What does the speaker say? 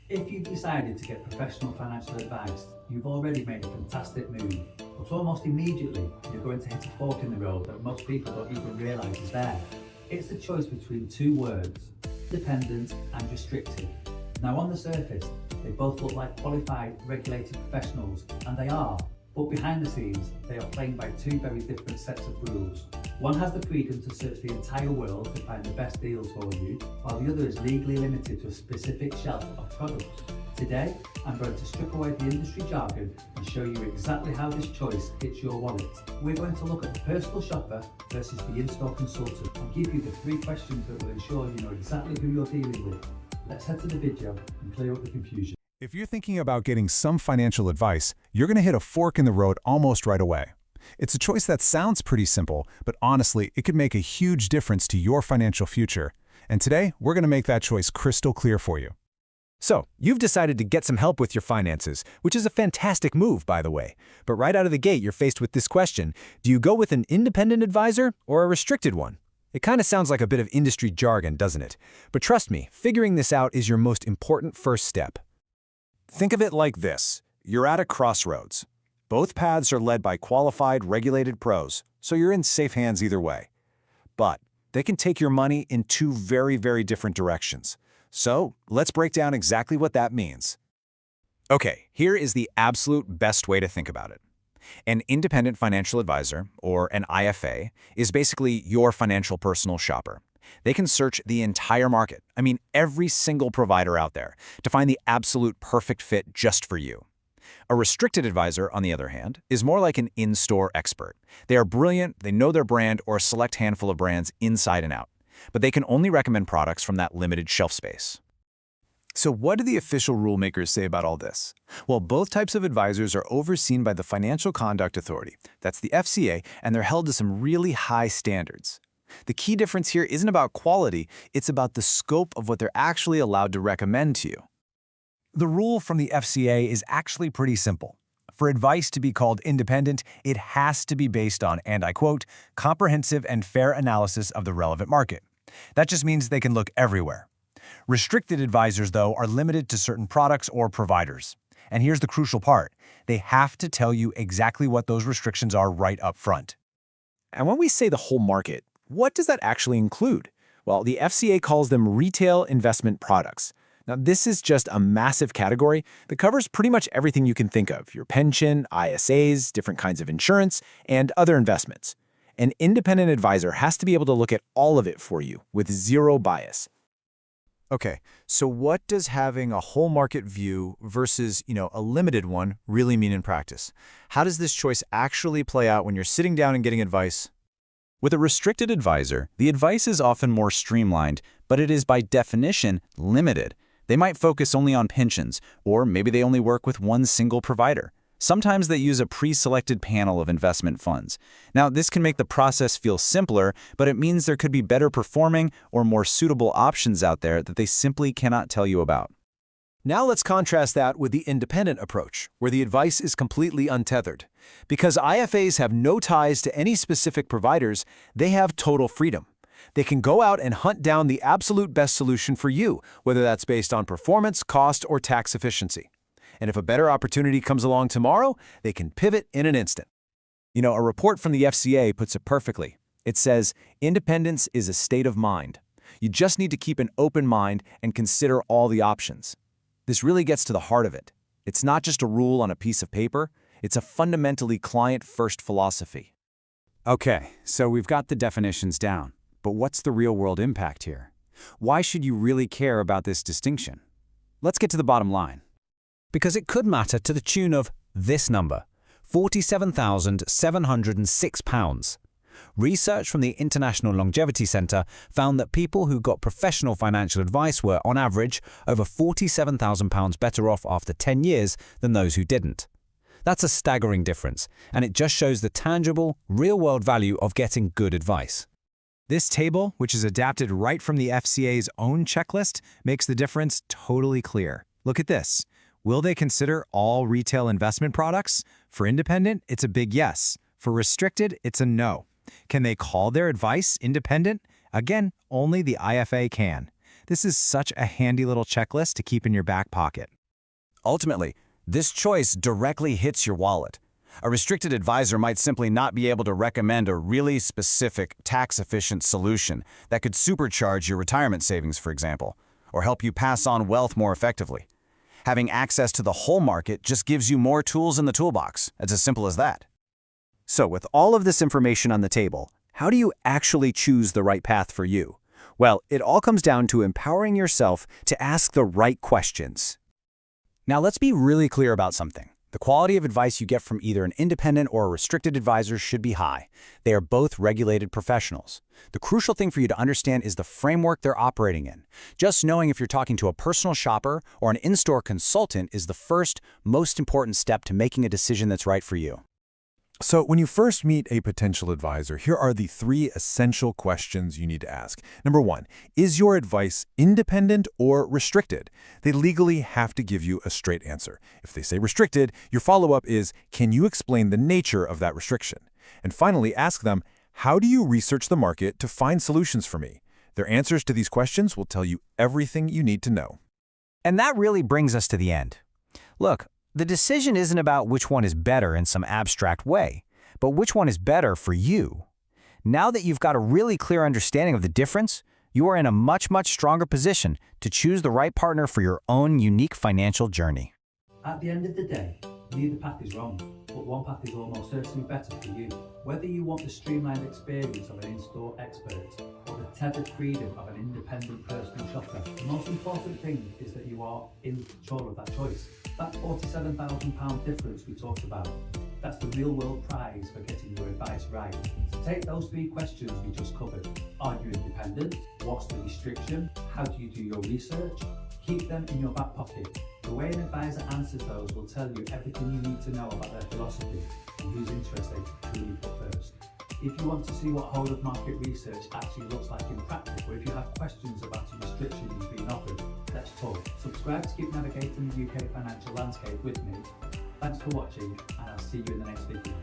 If you've decided to get professional financial advice, you've already made a fantastic move, but almost immediately you're going to hit a fork in the road that most people don't even realise is there. It's the choice between two words, independent and restricted. Now on the surface, they both look like qualified, regulated professionals, and they are, but behind the scenes, they are playing by two very different sets of rules. One has the freedom to search the entire world to find the best deals for you, while the other is legally limited to a specific shelf of products. Today, I'm going to strip away the industry jargon and show you exactly how this choice hits your wallet. We're going to look at the personal shopper versus the in-store consultant and give you the 3 questions that will ensure you know exactly who you're dealing with. Let's head to the video and clear up the confusion. If you're thinking about getting some financial advice, you're going to hit a fork in the road almost right away. It's a choice that sounds pretty simple, but honestly, it could make a huge difference to your financial future. And today, we're going to make that choice crystal clear for you. So, you've decided to get some help with your finances, which is a fantastic move, by the way. But right out of the gate, you're faced with this question: do you go with an independent advisor or a restricted one? It kind of sounds like a bit of industry jargon, doesn't it? But trust me, figuring this out is your most important first step. Think of it like this. You're at a crossroads. Both paths are led by qualified, regulated pros, so you're in safe hands either way. But they can take your money in 2 very, very different directions. So let's break down exactly what that means. Okay, here is the absolute best way to think about it. An independent financial advisor, or an IFA, is basically your financial personal shopper. They can search the entire market, every single provider out there, to find the absolute perfect fit just for you. A restricted advisor, on the other hand, is more like an in-store expert. They are brilliant, they know their brand or a select handful of brands inside and out, but they can only recommend products from that limited shelf space. So what do the official rule makers say about all this? Well, both types of advisors are overseen by the Financial Conduct Authority, that's the FCA, and they're held to some really high standards. The key difference here isn't about quality, it's about the scope of what they're actually allowed to recommend to you. The rule from the FCA is actually pretty simple. For advice to be called independent, it has to be based on, and I quote, comprehensive and fair analysis of the relevant market. That just means they can look everywhere. Restricted advisors, though, are limited to certain products or providers. And here's the crucial part. They have to tell you exactly what those restrictions are right up front. And when we say the whole market, what does that actually include? Well, the FCA calls them retail investment products. Now, this is just a massive category that covers pretty much everything you can think of: your pension, ISAs, different kinds of insurance, and other investments. An independent advisor has to be able to look at all of it for you with zero bias. Okay, so what does having a whole market view versus, a limited one really mean in practice? How does this choice actually play out when you're sitting down and getting advice? With a restricted advisor, the advice is often more streamlined, but it is by definition limited. They might focus only on pensions, or maybe they only work with one single provider. Sometimes they use a pre-selected panel of investment funds. Now, this can make the process feel simpler, but it means there could be better performing or more suitable options out there that they simply cannot tell you about. Now let's contrast that with the independent approach, where the advice is completely untethered. Because IFAs have no ties to any specific providers, they have total freedom. They can go out and hunt down the absolute best solution for you, whether that's based on performance, cost, or tax efficiency. And if a better opportunity comes along tomorrow, they can pivot in an instant. A report from the FCA puts it perfectly. It says, independence is a state of mind. You just need to keep an open mind and consider all the options. This really gets to the heart of it. It's not just a rule on a piece of paper, it's a fundamentally client-first philosophy. Okay, so we've got the definitions down, but what's the real-world impact here? Why should you really care about this distinction? Let's get to the bottom line. Because it could matter to the tune of this number, £47,706. Research from the International Longevity Center found that people who got professional financial advice were, on average, over £47,000 better off after 10 years than those who didn't. That's a staggering difference, and it just shows the tangible, real-world value of getting good advice. This table, which is adapted right from the FCA's own checklist, makes the difference totally clear. Look at this. Will they consider all retail investment products? For independent, it's a big yes. For restricted, it's a no. Can they call their advice independent? Again, only the IFA can. This is such a handy little checklist to keep in your back pocket. Ultimately, this choice directly hits your wallet. A restricted advisor might simply not be able to recommend a really specific, tax-efficient solution that could supercharge your retirement savings, for example, or help you pass on wealth more effectively. Having access to the whole market just gives you more tools in the toolbox. It's as simple as that. So with all of this information on the table, how do you actually choose the right path for you? Well, it all comes down to empowering yourself to ask the right questions. Now let's be really clear about something. The quality of advice you get from either an independent or a restricted advisor should be high. They are both regulated professionals. The crucial thing for you to understand is the framework they're operating in. Just knowing if you're talking to a personal shopper or an in-store consultant is the first, most important step to making a decision that's right for you. So when you first meet a potential advisor, here are the 3 essential questions you need to ask. Number 1, is your advice independent or restricted? They legally have to give you a straight answer. If they say restricted, your follow-up is, can you explain the nature of that restriction? And finally, ask them, how do you research the market to find solutions for me? Their answers to these questions will tell you everything you need to know. And that really brings us to the end. Look, the decision isn't about which one is better in some abstract way, but which one is better for you. Now that you've got a really clear understanding of the difference, you are in a much stronger position to choose the right partner for your own unique financial journey. At the end of the day, neither path is wrong, but one path is almost certainly better for you. Whether you want the streamlined experience of an in-store expert or the tethered freedom of an independent personal shopper, the most important thing is that you are in control of that choice. That £47,000 difference we talked about, that's the real world prize for getting your advice right. So take those 3 questions we just covered. Are you independent? What's the restriction? How do you do your research? Keep them in your back pocket. The way an advisor answers those will tell you everything you need to know about their philosophy and whose interest they truly put first. If you want to see what whole of market research actually looks like in practice, or if you have questions about a restriction you've been offered, let's talk. Subscribe to keep navigating the UK financial landscape with me. Thanks for watching, and I'll see you in the next video.